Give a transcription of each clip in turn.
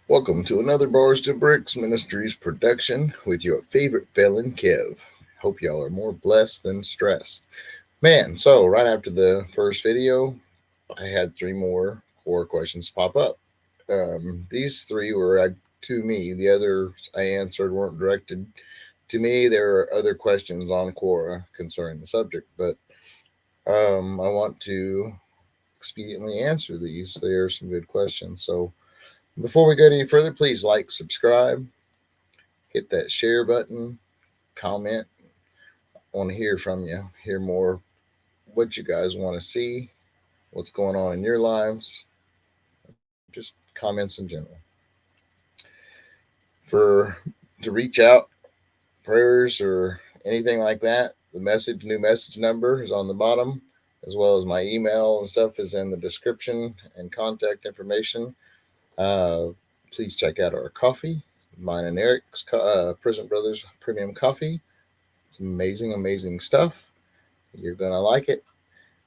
Welcome to another Bars to Bricks Ministries production with your favorite felon, Kev. Hope y'all are more blessed than stressed. Man, so right after the first video, I had three more core questions pop up. These three were to me. The others I answered weren't directed to me. There are other questions on Quora concerning the subject, but I want to expediently answer these. They are some good questions. So before we go any further, please like, subscribe, hit that share button, comment. I want to hear from you, hear more what you guys want to see, what's going on in your lives, just comments in general. For to reach out, prayers or anything like that, the new message number is on the bottom, as well as my email and stuff is in the description and contact information. Uh, Please check out our coffee, mine and Eric's Prison Brothers Premium Coffee. It's amazing, amazing stuff. You're going to like it.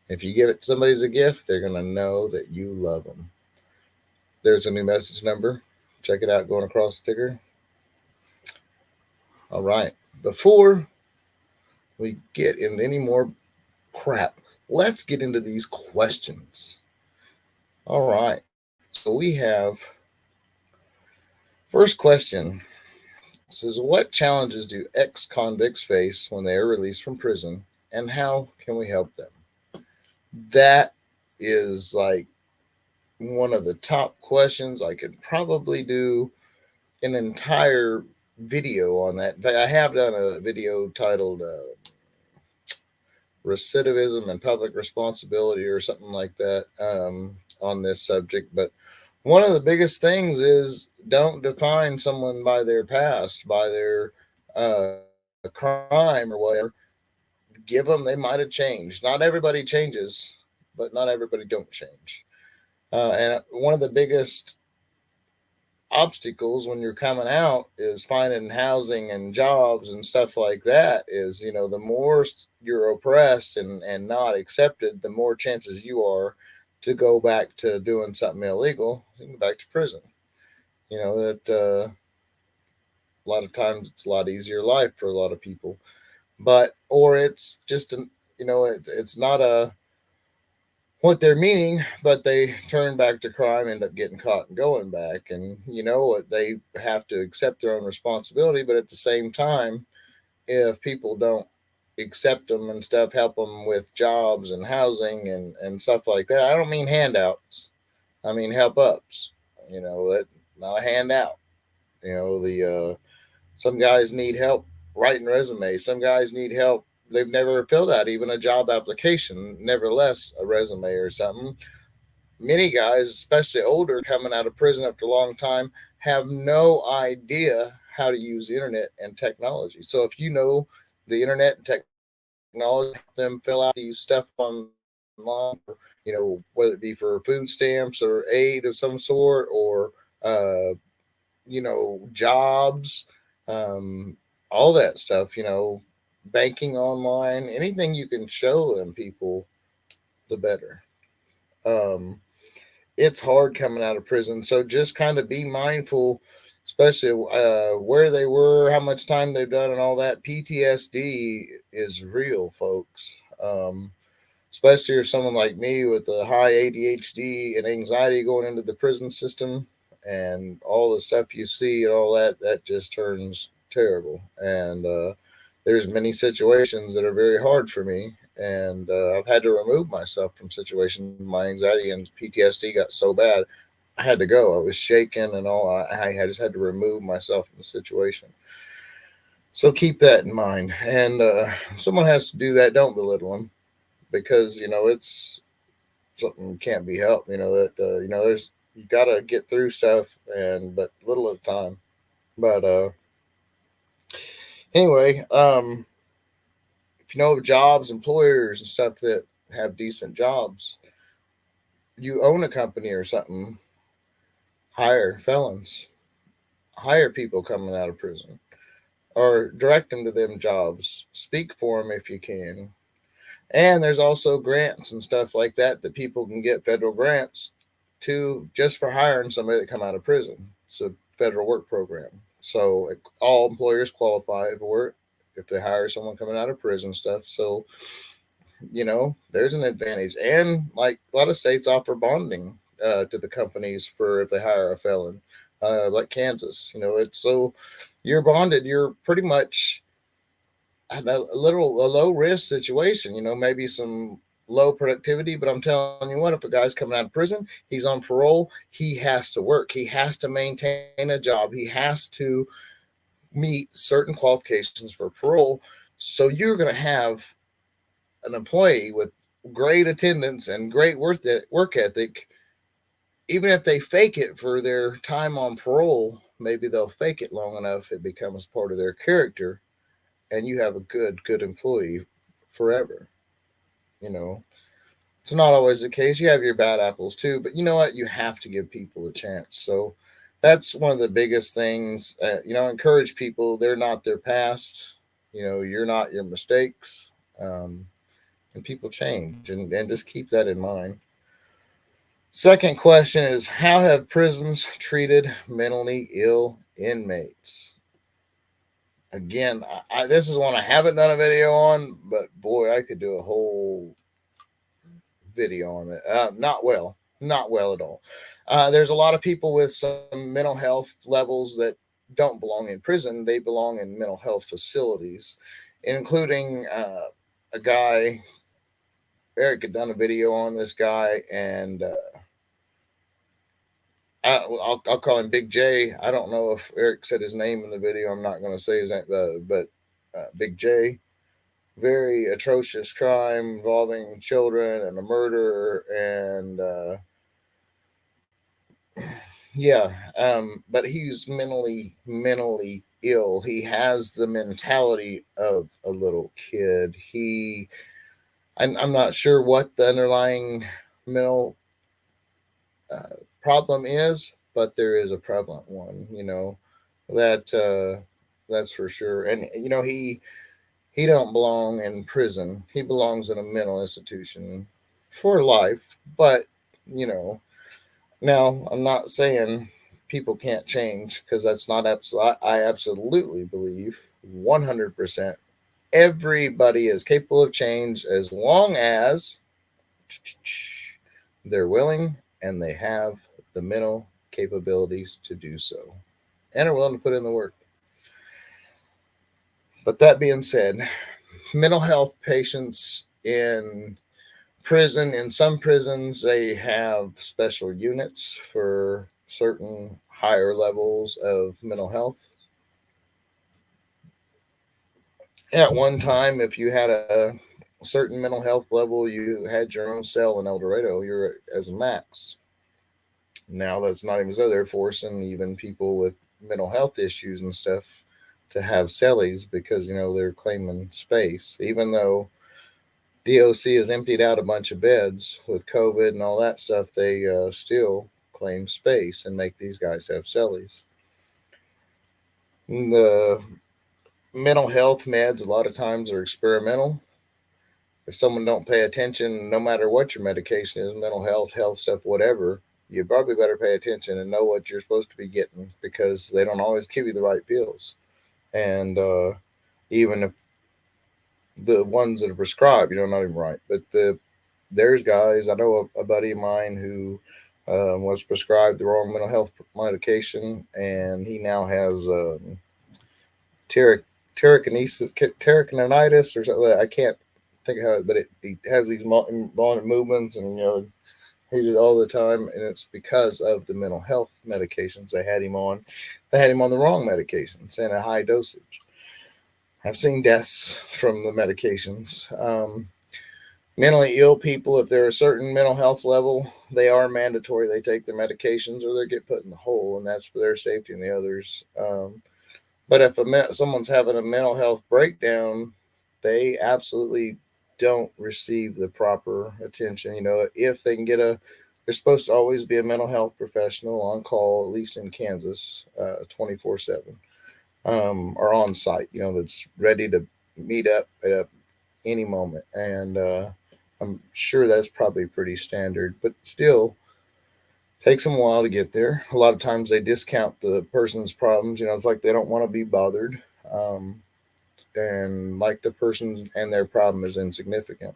If you give it to somebody as a gift, they're going to know that you love them. There's a new message number. Check it out going across the ticker. All right. Before we get into any more crap, let's get into these questions. All right. So we have first question. It says, what challenges do ex-convicts face when they are released from prison, and how can we help them? That is like one of the top questions. I could probably do an entire video on that. In fact, I have done a video titled Recidivism and Public Responsibility or something like that on this subject. But one of the biggest things is don't define someone by their past, by their crime or whatever. Give them, they might have changed. Not everybody changes, but not everybody don't change. And one of the biggest obstacles when you're coming out is finding housing and jobs and stuff like that is, the more you're oppressed and not accepted, the more chances you are to go back to doing something illegal and go back to prison. That a lot of times it's a lot easier life for a lot of people, but or it's just an it's not a what they're meaning, but they turn back to crime, end up getting caught and going back. And they have to accept their own responsibility, but at the same time, if people don't accept them and stuff, help them with jobs and housing and stuff like that. I don't mean handouts. I mean help ups. That not a handout. The some guys need help writing resumes. Some guys need help. They've never filled out even a job application, nevertheless a resume or something. Many guys, especially older, coming out of prison after a long time, have no idea how to use the internet and technology. So if you know the internet and technology, help them fill out these stuff online, whether it be for food stamps or aid of some sort, or jobs, all that stuff, banking online, anything you can show them people, the better. Um, it's hard coming out of prison. So just kind of be mindful, especially where they were, how much time they've done, and all that. PTSD is real, folks. Especially if someone like me with a high ADHD and anxiety going into the prison system and all the stuff you see and all that, that just turns terrible. And there's many situations that are very hard for me. And I've had to remove myself from situations. My anxiety and PTSD got so bad, I had to go. I was shaking and all. I just had to remove myself from the situation. So keep that in mind. And if someone has to do that, don't belittle them, because it's something can't be helped. There's you got to get through stuff, and but little at a time. But anyway, if you know of jobs, employers and stuff that have decent jobs, you own a company or something, hire felons, hire people coming out of prison, or direct them to them jobs. Speak for them if you can. And there's also grants and stuff like that people can get federal grants to just for hiring somebody that come out of prison. It's a federal work program. So all employers qualify for it if they hire someone coming out of prison stuff. So, there's an advantage. And like a lot of states offer bonding to the companies for if they hire a felon, like Kansas. It's so you're bonded. You're pretty much a low risk situation. Maybe some low productivity, but I'm telling you what, if a guy's coming out of prison, he's on parole, he has to work, he has to maintain a job, he has to meet certain qualifications for parole. So you're going to have an employee with great attendance and great work ethic. Even if they fake it for their time on parole, maybe they'll fake it long enough it becomes part of their character, and you have a good employee forever. You know, it's not always the case. You have your bad apples too, but you know what? You have to give people a chance. So that's one of the biggest things. Encourage people. They're not their past. You're not your mistakes. And people change, and just keep that in mind. Second question is, how have prisons treated mentally ill inmates? Again, this is one I haven't done a video on, but boy, I could do a whole video on it. Not well at all. There's a lot of people with some mental health levels that don't belong in prison. They belong in mental health facilities, including a guy. Eric had done a video on this guy, and I'll call him Big J. I don't know if Eric said his name in the video. I'm not going to say his name, but Big J. Very atrocious crime involving children and a murder, and yeah. But he's mentally ill. He has the mentality of a little kid. I'm not sure what the underlying mental problem is, but there is a prevalent one. That's for sure. And he don't belong in prison. He belongs in a mental institution for life. But you know, now I'm not saying people can't change, because that's not absolute. I absolutely believe 100% everybody is capable of change as long as they're willing and they have the mental capabilities to do so and are willing to put in the work. But that being said, mental health patients in some prisons, they have special units for certain higher levels of mental health. At one time, if you had a certain mental health level, you had your own cell in El Dorado. You're as a max. Now that's not even so. They're forcing even people with mental health issues and stuff to have cellies, because they're claiming space, even though DOC has emptied out a bunch of beds with COVID and all that stuff. They still claim space and make these guys have cellies. The mental health meds a lot of times are experimental. If someone don't pay attention, no matter what your medication is, mental health stuff, whatever, you probably better pay attention and know what you're supposed to be getting, because they don't always give you the right pills. And even if the ones that are prescribed, not even right. But there's guys, I know a buddy of mine who was prescribed the wrong mental health medication, and he now has terraconitis or something. I can't think of how it, but he has these involuntary movements, and he did all the time, and it's because of the mental health medications they had him on. They had him on the wrong medications and a high dosage. I've seen deaths from the medications. Mentally ill people, if they're a certain mental health level, they are mandatory. They take their medications or they get put in the hole, and that's for their safety and the others. But if someone's having a mental health breakdown, they absolutely don't receive the proper attention. If they can there's supposed to always be a mental health professional on call, at least in Kansas, 24/7, or on site, that's ready to meet up at any moment. And I'm sure that's probably pretty standard, but still, Takes them a while to get there. A lot of times they discount the person's problems. It's like they don't want to be bothered, um, and like the person and their problem is insignificant.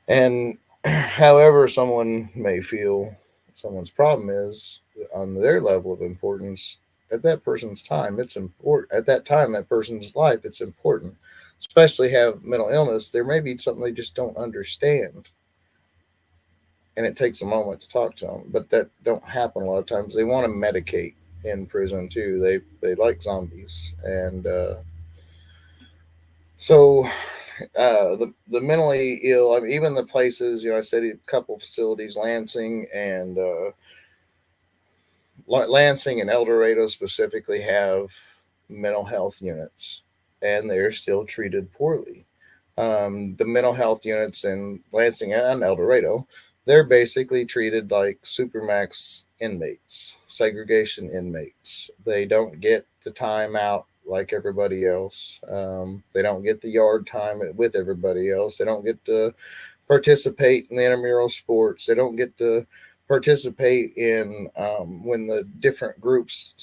And however someone may feel someone's problem is on their level of importance at that person's time, it's important. At that time, that person's life, it's important. Especially have mental illness, there may be something they just don't understand, and it takes a moment to talk to them. But that don't happen a lot of times. They want to medicate in prison too. They like zombies, and so the mentally ill. I mean, even the places, I said a couple facilities, Lansing and El Dorado specifically have mental health units, and they're still treated poorly. The mental health units in Lansing and El Dorado, they're basically treated like supermax inmates, segregation inmates. They don't get the time out like everybody else. They don't get the yard time with everybody else. They don't get to participate in the intramural sports. They don't get to participate in when the different groups,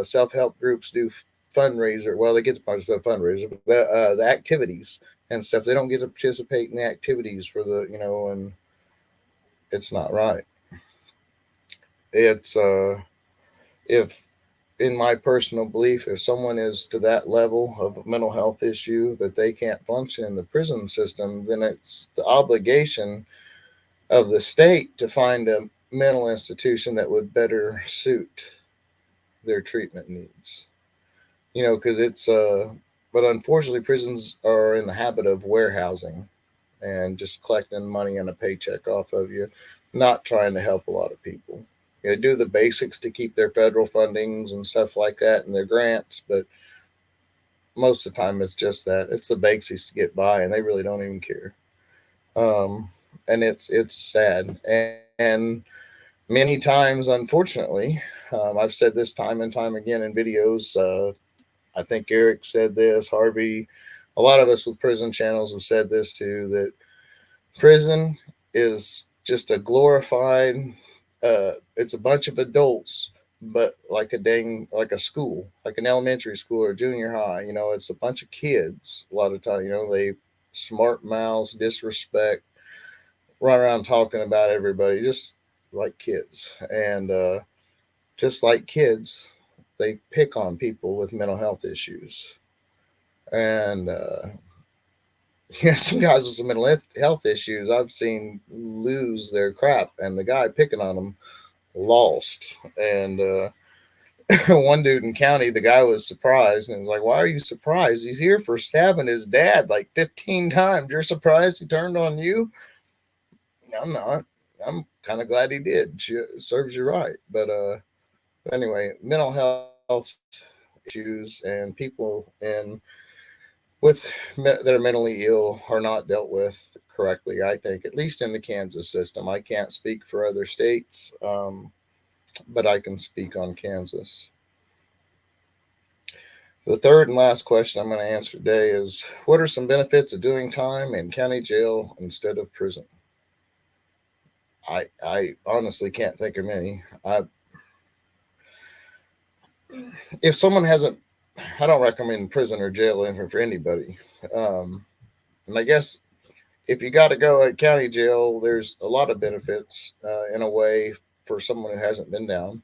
self help groups, do fundraiser. Well, they get to participate in fundraiser, but the activities and stuff. They don't get to participate in the activities for and it's not right. It's if in my personal belief, if someone is to that level of a mental health issue that they can't function in the prison system, then it's the obligation of the state to find a mental institution that would better suit their treatment needs. Because but unfortunately, prisons are in the habit of warehousing and just collecting money and a paycheck off of you, not trying to help a lot of people. Do the basics to keep their federal fundings and stuff like that and their grants, but most of the time it's just that it's the basics to get by, and they really don't even care. Um, and it's sad, and many times, unfortunately, I've said this time and time again in videos. I think Eric said this, Harvey, a lot of us with prison channels have said this too, that prison is just a glorified, it's a bunch of adults, but like a school, like an elementary school or junior high. It's a bunch of kids. A lot of time, they smart mouths, disrespect, run around talking about everybody, just like kids. And just like kids, they pick on people with mental health issues. And some guys with some mental health issues I've seen lose their crap, and the guy picking on them lost. And one dude in county, the guy was surprised and was like, "Why are you surprised? He's here for stabbing his dad like 15 times. You're surprised he turned on you?" I'm not. I'm kind of glad he did. Serves you right. But anyway, mental health issues and people with that are mentally ill are not dealt with correctly. I think, at least in the Kansas system. I can't speak for other states, but I can speak on Kansas. The third and last question I'm going to answer today is: what are some benefits of doing time in county jail instead of prison? I honestly can't think of many. If someone hasn't, I don't recommend prison or jail for anybody. And I guess if you got to go at county jail, there's a lot of benefits in a way for someone who hasn't been down.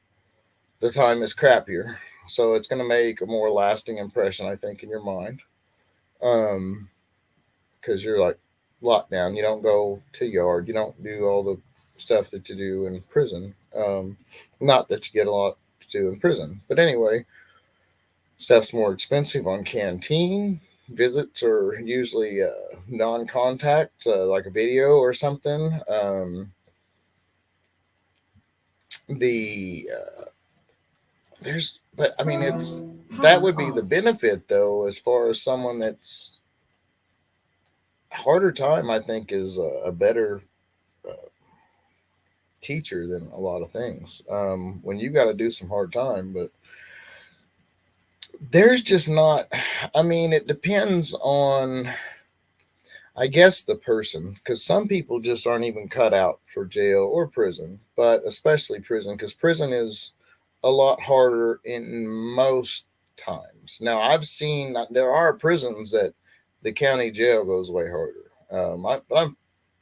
The time is crappier, so it's going to make a more lasting impression, I think, in your mind. Because you're like locked down. You don't go to yard. You don't do all the stuff that you do in prison. Not that you get a lot to do in prison, but anyway, stuff's more expensive on canteen. Visits are usually non-contact, like a video or something. The there's, but I mean, it's that would be the benefit though, as far as someone that's harder time. I think is a better uh, teacher than a lot of things. When you got to do some hard time, but there's just not. I mean, it depends on. I guess the person, because some people just aren't even cut out for jail or prison, but especially prison, because prison is a lot harder in most times. Now, I've seen there are prisons that the county jail goes way harder. But I'm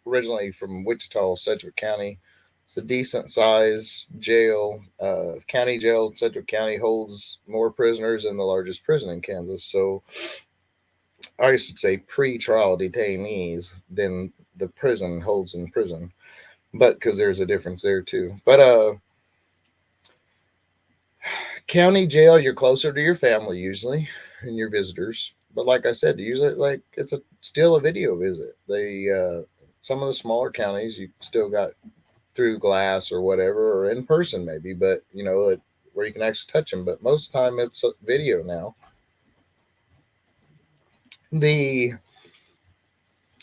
originally from Wichita, Sedgwick County. It's a decent size jail. County jail, Sedgwick County holds more prisoners than the largest prison in Kansas. So I should say pre-trial detainees than the prison holds in prison. But because there's a difference there too. But county jail, you're closer to your family usually and your visitors. But like I said, usually like it's still a video visit. Some of the smaller counties you still got through glass or whatever or in person maybe, but where you can actually touch them. But most of the time it's a video now. The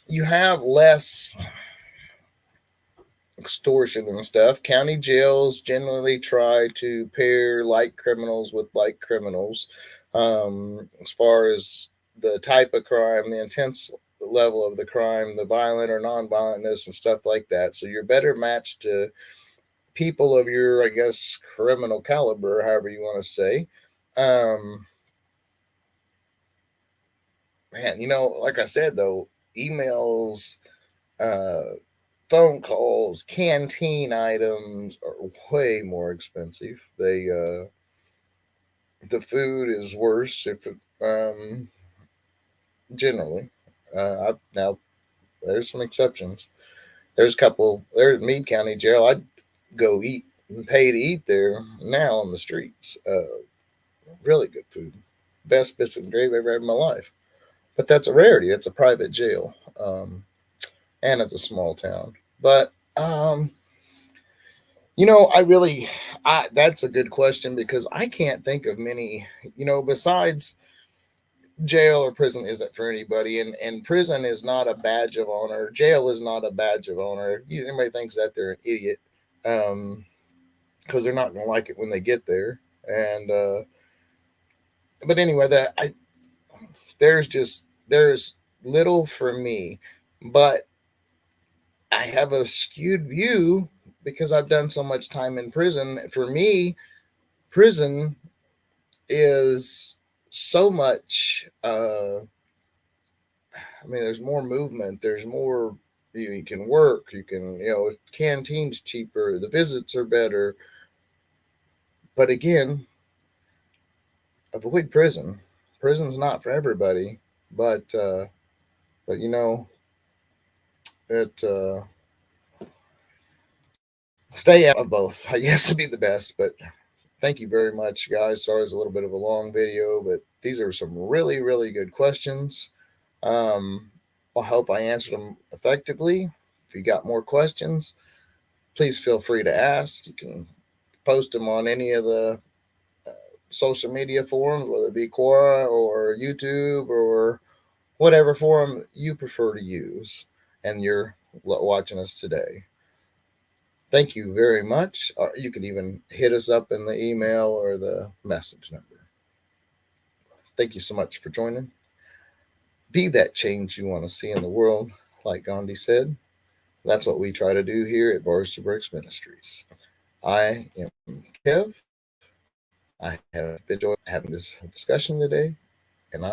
You have less extortion and stuff. County jails generally try to pair like criminals with like criminals. As far as the type of crime, the intense level of the crime, the violent or non-violentness, and stuff like that. So you're better matched to people of your, I guess, criminal caliber, however you want to say. Um, Man, like I said though, emails, uh, phone calls, canteen items are way more expensive. The food is worse if it, generally. Now there's some exceptions. There's a couple. There's Meade County Jail. I'd go eat and pay to eat there now on the streets. Really good food, best biscuit and gravy I've ever had in my life. But that's a rarity. It's a private jail, and it's a small town. But I really, that's a good question because I can't think of many, besides jail or prison isn't for anybody. And prison is not a badge of honor. Jail is not a badge of honor. Anybody thinks that, they're an idiot. Because they're not going to like it when they get there. And, but anyway, there's little for me, but I have a skewed view because I've done so much time in prison. For me, prison is so much. There's more movement. There's more. You can work. You can. Canteens cheaper. The visits are better. But again, avoid prison. Prison's not for everybody. But it. Stay out of both. I guess would be the best. But thank you very much, guys. Sorry it's a little bit of a long video, but these are some really, really good questions. Um, I hope I answered them effectively. If you got more questions, please feel free to ask. You can post them on any of the social media forums, whether it be Quora or YouTube or whatever forum you prefer to use, and you're watching us today. Thank you very much. Or you can even hit us up in the email or the message number. Thank you so much for joining. Be that change you want to see in the world, like Gandhi said. That's what we try to do here at Bars to Bricks Ministries. I am Kev. I have enjoyed having this discussion today.